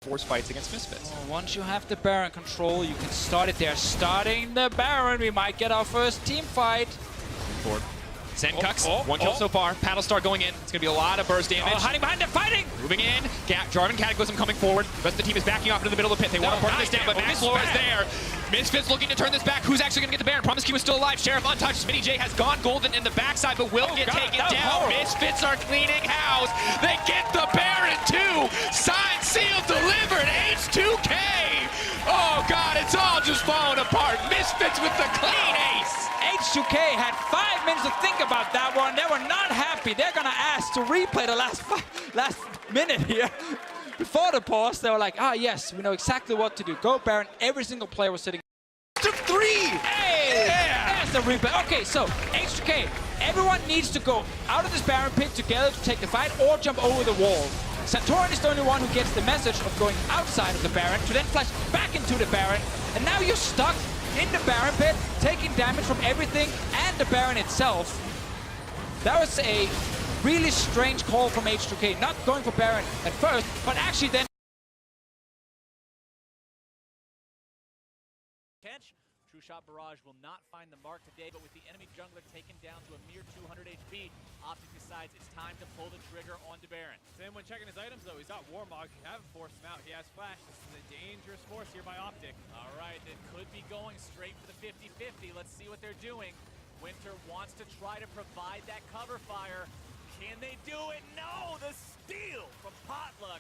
force fights against Misfits. Oh, once you have the Baron control, you can start it there. Starting the Baron, we might get our first team fight. Forward. Sencux, one kill so far. Paddle Star going in. It's going to be a lot of burst damage. Oh, hiding behind them, fighting! Moving in. Jarvan Cataclysm coming forward. The rest of the team is backing off into the middle of the pit. They want to burn this down, but Maxlore is there. Misfits looking to turn this back. Who's actually going to get the Baron? Promise Q is still alive. Sheriff untouched. Smitty J has gone golden in the backside, but will get taken down. Misfits are cleaning house. They get the Baron too. Signed, sealed, delivered. H2K. Oh God, it's all just falling apart. Misfits with the clean ace. H2K had 5 minutes to think about that one. They were not happy. They're gonna ask to replay the last minute here. Before the pause, they were like, ah yes, we know exactly what to do. Go Baron. Every single player was sitting. To 3! Hey! Yeah. There's the replay. Okay, so H2K, everyone needs to go out of this Baron pit together to take the fight or jump over the wall. Santorin is the only one who gets the message of going outside of the Baron to then flash back into the Baron. And now you're stuck in the Baron pit, taking damage from everything and the Baron itself. That was a really strange call from H2K, not going for Baron at first, but actually then True Shot Barrage will not find the mark today, but with the enemy jungler taken down to a mere 200 HP, Optic decides it's time to pull the trigger onto Baron. Then when checking his items though, he's got Warmog. You haven't forced him out. He has Flash. This is a dangerous force here by Optic. All right, it could be going straight for the 50-50. Let's see what they're doing. Winter wants to try to provide that cover fire. Can they do it? No! The steal from Potluck.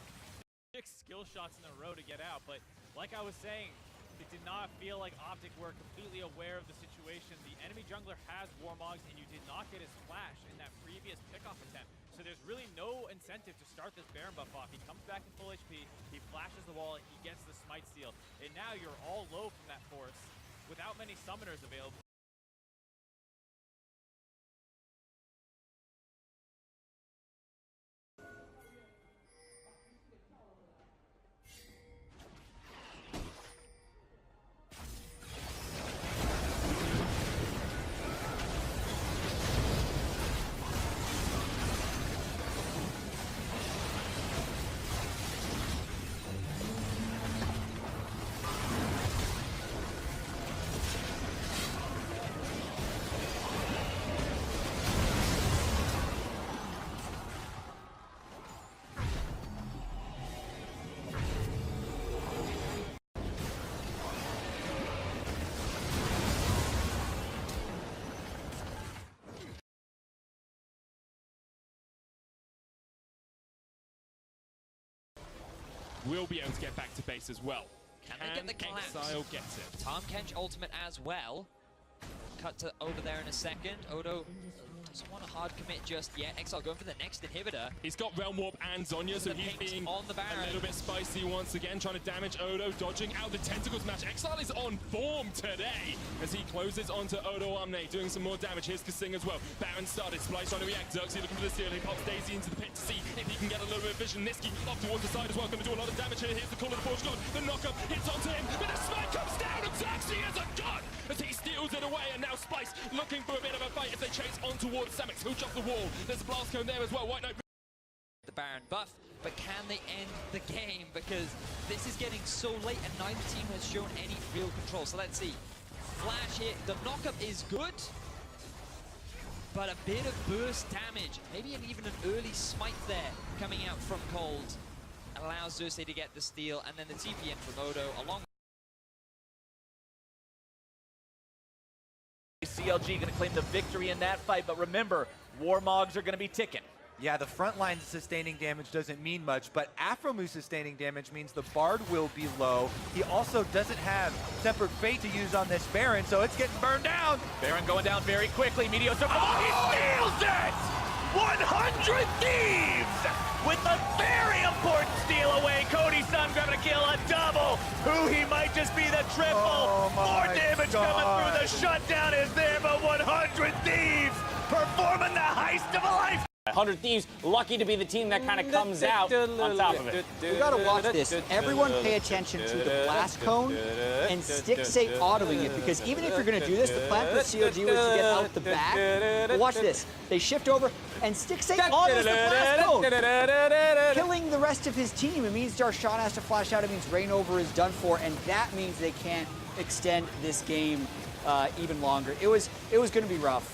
6 skill shots in a row to get out, but like I was saying, it did not feel like Optic were completely aware of the situation. The enemy jungler has Warmogs, and you did not get his flash in that previous pickoff attempt. So there's really no incentive to start this Baron buff off. He comes back in full HP, he flashes the wall, he gets the smite steal. And now you're all low from that force without many summoners available. Will be able to get back to base as well. Can they get the collapse? Exile gets it. Tom Kench ultimate as well. Cut to over there in a second. Odo doesn't want a hard commit just yet. Exile going for the next inhibitor. He's got Realm Warp and Zonya, so he's being on the Baron. A little bit spicy once again, trying to damage Odo, dodging out the tentacles match. Exile is on form today as he closes onto Odo Omne, doing some more damage. Here's Kha'Zix as well. Baron started, Splyce trying to react. Xerxe looking for the steal. He pops Daisy into the pit to see if he can get a little bit of vision. Niski off towards the side as well, going to do a lot of damage here. Here's the call of the Forge God. The knockup hits onto him, but the smite comes down, and Xerxe is a gun as he steals it away. And now Splyce looking for a bit of a fight as they chase on towards Sencux. He'll jump the wall. There's a blast cone there as well. White Knight. The Baron buff, but can they end the game? Because this is getting so late and neither team has shown any real control. So let's see. Flash here. The knockup is good, but a bit of burst damage. Maybe even an early smite there coming out from Kold allows Xerxe to get the steal, and then the TP in from Odo along. CLG going to claim the victory in that fight, but remember, Warmogs are going to be ticking. Yeah, the front line sustaining damage doesn't mean much, but Aphromoo sustaining damage means the Bard will be low. He also doesn't have Tempered Fate to use on this Baron, so it's getting burned down. Baron going down very quickly. Meteos, he steals it! 100 Thieves! With a very important steal away. Cody Sun grabbing a kill, a double. Who he might just be the triple. More damage coming through. The shutdown is there, but 100 Thieves performing the heist of a life. 100 Thieves, lucky to be the team that kind of comes out on top of it. We gotta watch this. Everyone pay attention to the blast cone and stick safe autoing it, because even if you're gonna do this, the plan for COG was to get out the back. But watch this. They shift over and stick safe autos the blast cone, killing the rest of his team. It means Xerxe has to flash out. It means Rainover is done for, and that means they can't extend this game even longer. It was going to be rough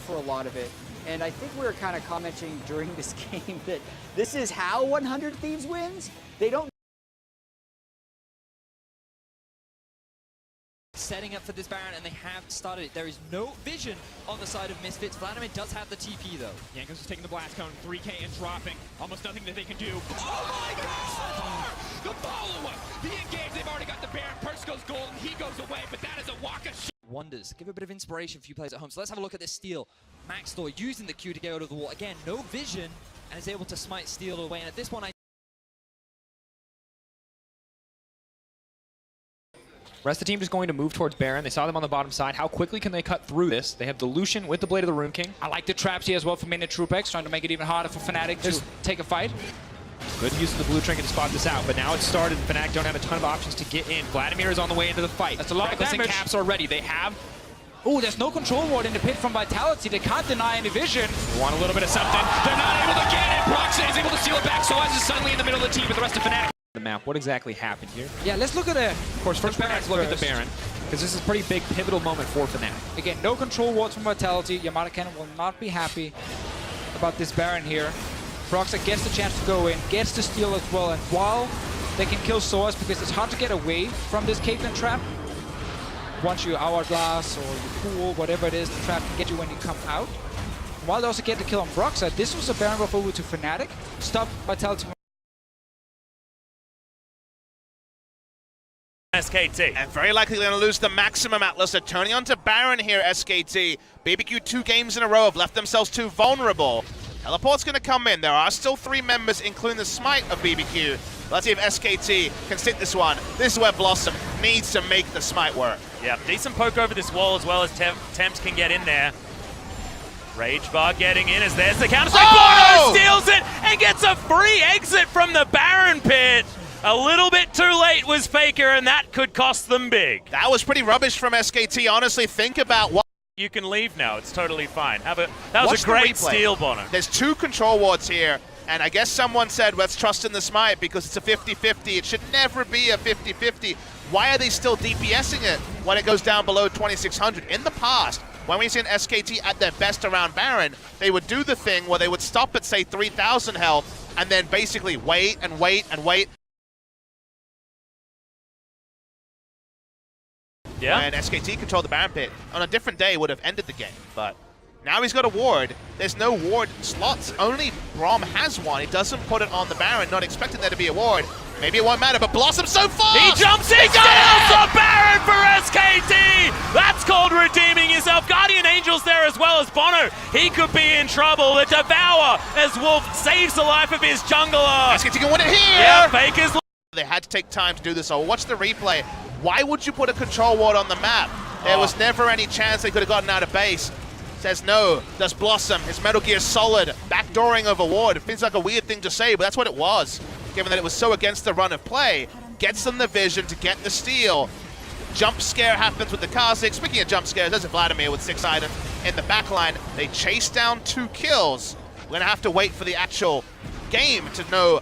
for a lot of it. And I think we were kind of commenting during this game that this is how 100 Thieves wins. They don't setting up for this Baron, and they have started it. There is no vision on the side of Misfits. Vladimir does have the TP, though. Jankos is taking the blast cone, 3K and dropping. Almost nothing that they can do. Oh my God! The follow-up! The engage, they've already got the Baron. Purse goes gold, and he goes away, but that is a walk of shit. Wonders. Give a bit of inspiration for you players at home. So let's have a look at this steal. Maxlore using the Q to get out of the wall. Again, no vision, and is able to smite steal away. And at this one, Rest of the team is going to move towards Baron. They saw them on the bottom side. How quickly can they cut through this? They have the Lucian with the Blade of the Rune King. I like the traps here as well from Minute Troopex, trying to make it even harder for Fnatic to take a fight. Good use of the blue trinket to spot this out, but now it's started. Fnatic don't have a ton of options to get in. Vladimir is on the way into the fight. That's a lot of damage. And caps already. They have... Oh, there's no control ward in the pit from Vitality. They can't deny any vision. They want a little bit of something. They're not able to get it. Broxah is able to steal it back. So as is suddenly in the middle of the team with the rest of Fnatic. The map. What exactly happened here? Yeah, let's look at it. Of course, first let's look at the Baron, because this is a pretty big pivotal moment for Fnatic. Again, no control wards from Vitality. Yamada Cannon will not be happy about this Baron here. Broxah gets the chance to go in, gets the steal as well, and while they can kill Soaz, because it's hard to get away from this Caitlyn trap. Once you Hourglass or you Pool, whatever it is, the trap can get you when you come out. While they also get the kill on Broxah, this was a Baron buff over to Fnatic. Stop Vitality. SKT. And very likely going to lose the maximum Atlas. They're turning onto Baron here, SKT. BBQ 2 games in a row have left themselves too vulnerable. Teleport's going to come in. There are still 3 members, including the smite of BBQ. Let's see if SKT can stick this one. This is where Blossom needs to make the smite work. Yeah, decent poke over this wall as well as Tempt can get in there. Rage Bar getting in as there's the counter-strike. Oh! Bono steals it and gets a free exit from the Baron pit. A little bit too late was Faker, and that could cost them big. That was pretty rubbish from SKT. Honestly, think about what... You can leave now. It's totally fine. That was a great steal, Bono. There's 2 control wards here, and I guess someone said, let's trust in the smite because it's a 50-50. It should never be a 50-50. Why are they still DPSing it when it goes down below 2600? In the past, when we've seen SKT at their best around Baron, they would do the thing where they would stop at, say, 3000 health, and then basically wait and wait and wait. Yeah. And SKT controlled the Baron pit. On a different day would have ended the game, but now he's got a ward. There's no ward slots. Only Braum has one. He doesn't put it on the Baron, not expecting there to be a ward. Maybe it won't matter, but Blossom so fast! He jumps in, steals the Baron for SKT! That's called redeeming yourself. Guardian Angel's there as well as Bono. He could be in trouble. The Devour as Wolf saves the life of his jungler. SKT can win it here! Yeah, Faker's... They had to take time to do this. So watch the replay. Why would you put a control ward on the map? There was never any chance they could have gotten out of base. Says no, does Blossom. His Metal Gear Solid, backdooring of a ward. It feels like a weird thing to say, but that's what it was. Given that it was so against the run of play. Gets them the vision to get the steal. Jump scare happens with the Kha'Zix. Speaking of jump scares, there's a Vladimir with 6 items in the backline. They chase down 2 kills. We're going to have to wait for the actual game to know.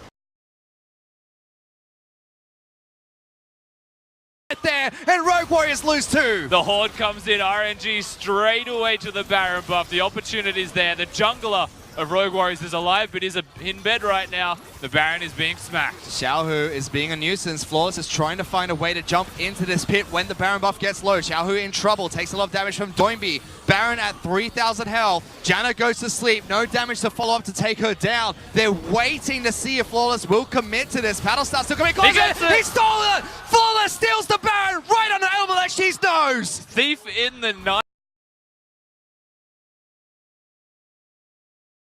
There, and Rogue Warriors lose 2. The Horde comes in, RNG straight away to the Baron buff. The opportunity's there. The jungler of Rogue Warriors is alive, but is in bed right now. The Baron is being smacked. Xiaohu is being a nuisance. Flawless is trying to find a way to jump into this pit when the Baron buff gets low. Xiaohu in trouble, takes a lot of damage from Doinby. Baron at 3,000 health. Janna goes to sleep, no damage to follow up to take her down. They're waiting to see if Flawless will commit to this. Battlestar still coming closer. He stole it! Flawless steals the Baron right on the LCK's nose! Thief in the night.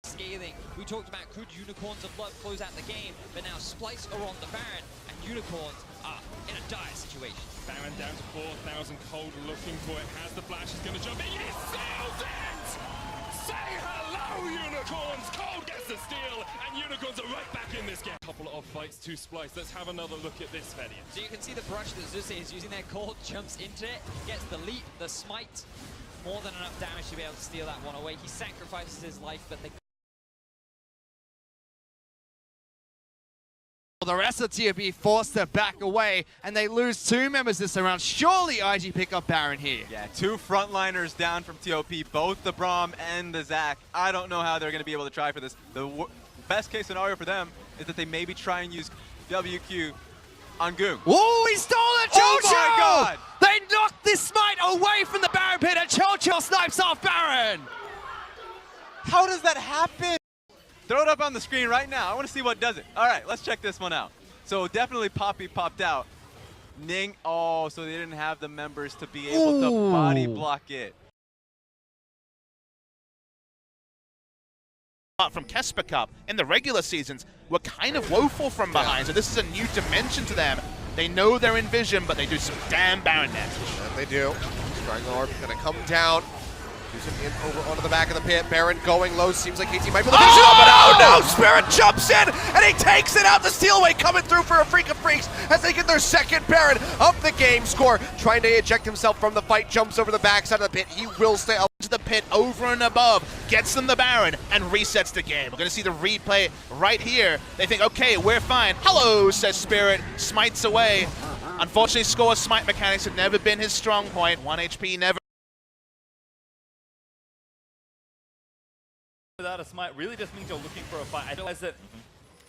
Scaling. We talked about could Unicorns of Blood close out the game, but now Splyce are on the Baron, and Unicorns are in a dire situation. Baron down to 4,000. Kold looking for it. Has the flash. He's going to jump in. He seals it! Say hello, Unicorns! Kold gets the steal, and Unicorns are right back in this game. Couple of fights to Splyce. Let's have another look at this, Fedian. So you can see the brush that Xerxe is using there. Kold jumps into it, gets the leap, the smite. More than enough damage to be able to steal that one away. He sacrifices his life, but they... The rest of TOB forced to back away, and they lose 2 members this round. Surely IG pick up Baron here. Yeah, 2 frontliners down from TOP, both the Braum and the Zac. I don't know how they're going to be able to try for this. The best case scenario for them is that they maybe try and use QiuQiu on Goong. Oh, he stole it! Oh my god! They knocked this smite away from the Baron pit, and QiuQiu snipes off Baron! How does that happen? Throw it up on the screen right now. I want to see what does it. All right, let's check this one out. So definitely Poppy popped out. Ning, oh, so they didn't have the members to be able to body block it. From Kesper Cup in the regular seasons were kind of woeful from behind, so this is a new dimension to them. They know they're in vision, but they do some damn Baron damage. They do. Strangler gonna come down. In over onto the back of the pit. Baron going low. Seems like KT might be the vision up, but oh no! Spirit jumps in and he takes it out. The steal away coming through for Afreeca Freecs as they get their second Baron of the game score. Trying to eject himself from the fight, jumps over the backside of the pit. He will stay up to the pit over and above, gets them the Baron, and resets the game. We're going to see the replay right here. They think, okay, we're fine. Hello, says Spirit, smites away. Unfortunately, score smite mechanics have never been his strong point. 1 HP never. Without a smite really just means you're looking for a fight. I realize that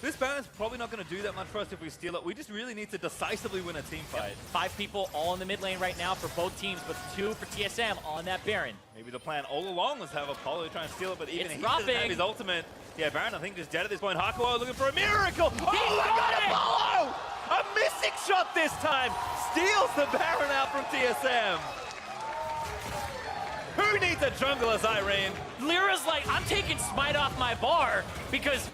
this Baron's probably not going to do that much for us if we steal it. We just really need to decisively win a team fight. 5 people all in the mid lane right now for both teams, but 2 for TSM on that Baron. Maybe the plan all along was to have Apollo try and steal it, but even he dropping. doesn't have his ultimate. Yeah, Baron I think just dead at this point. Hakuo looking for a miracle. Oh my god, Apollo! A missing shot this time! Steals the Baron out from TSM. Who needs a jungle as Ivern? Lyra's like, I'm taking smite off my bar because...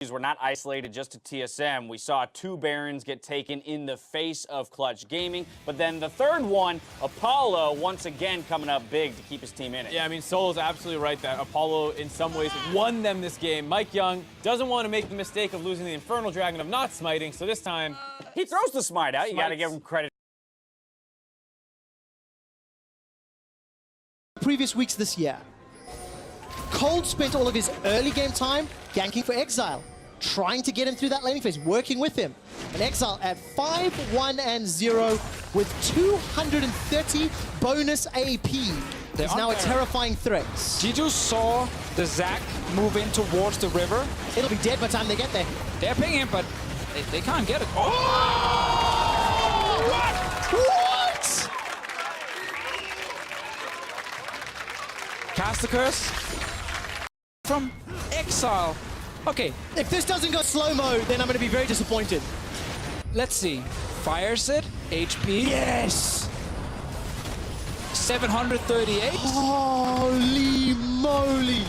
These were not isolated just to TSM. We saw 2 Barons get taken in the face of Clutch Gaming, but then the third one, Apollo, once again coming up big to keep his team in it. Yeah, I mean, Solo's absolutely right that Apollo, in some ways, won them this game. Mike Young doesn't want to make the mistake of losing the Infernal Dragon of not smiting, so this time... He throws the smite out. You got to give him credit. Previous weeks this year, Kold spent all of his early game time ganking for Exile, trying to get him through that laning phase, working with him. And Exile at 5-1-0 with 230 bonus AP. He's now a terrifying threat. G2 saw the Zac move in towards the river. It'll be dead by the time they get there. They're pinging him, but they can't get it. Oh! What? Cast the curse from Exile. Okay. If this doesn't go slow-mo, then I'm going to be very disappointed. Let's see. Fires it. HP. Yes! 738. Holy moly!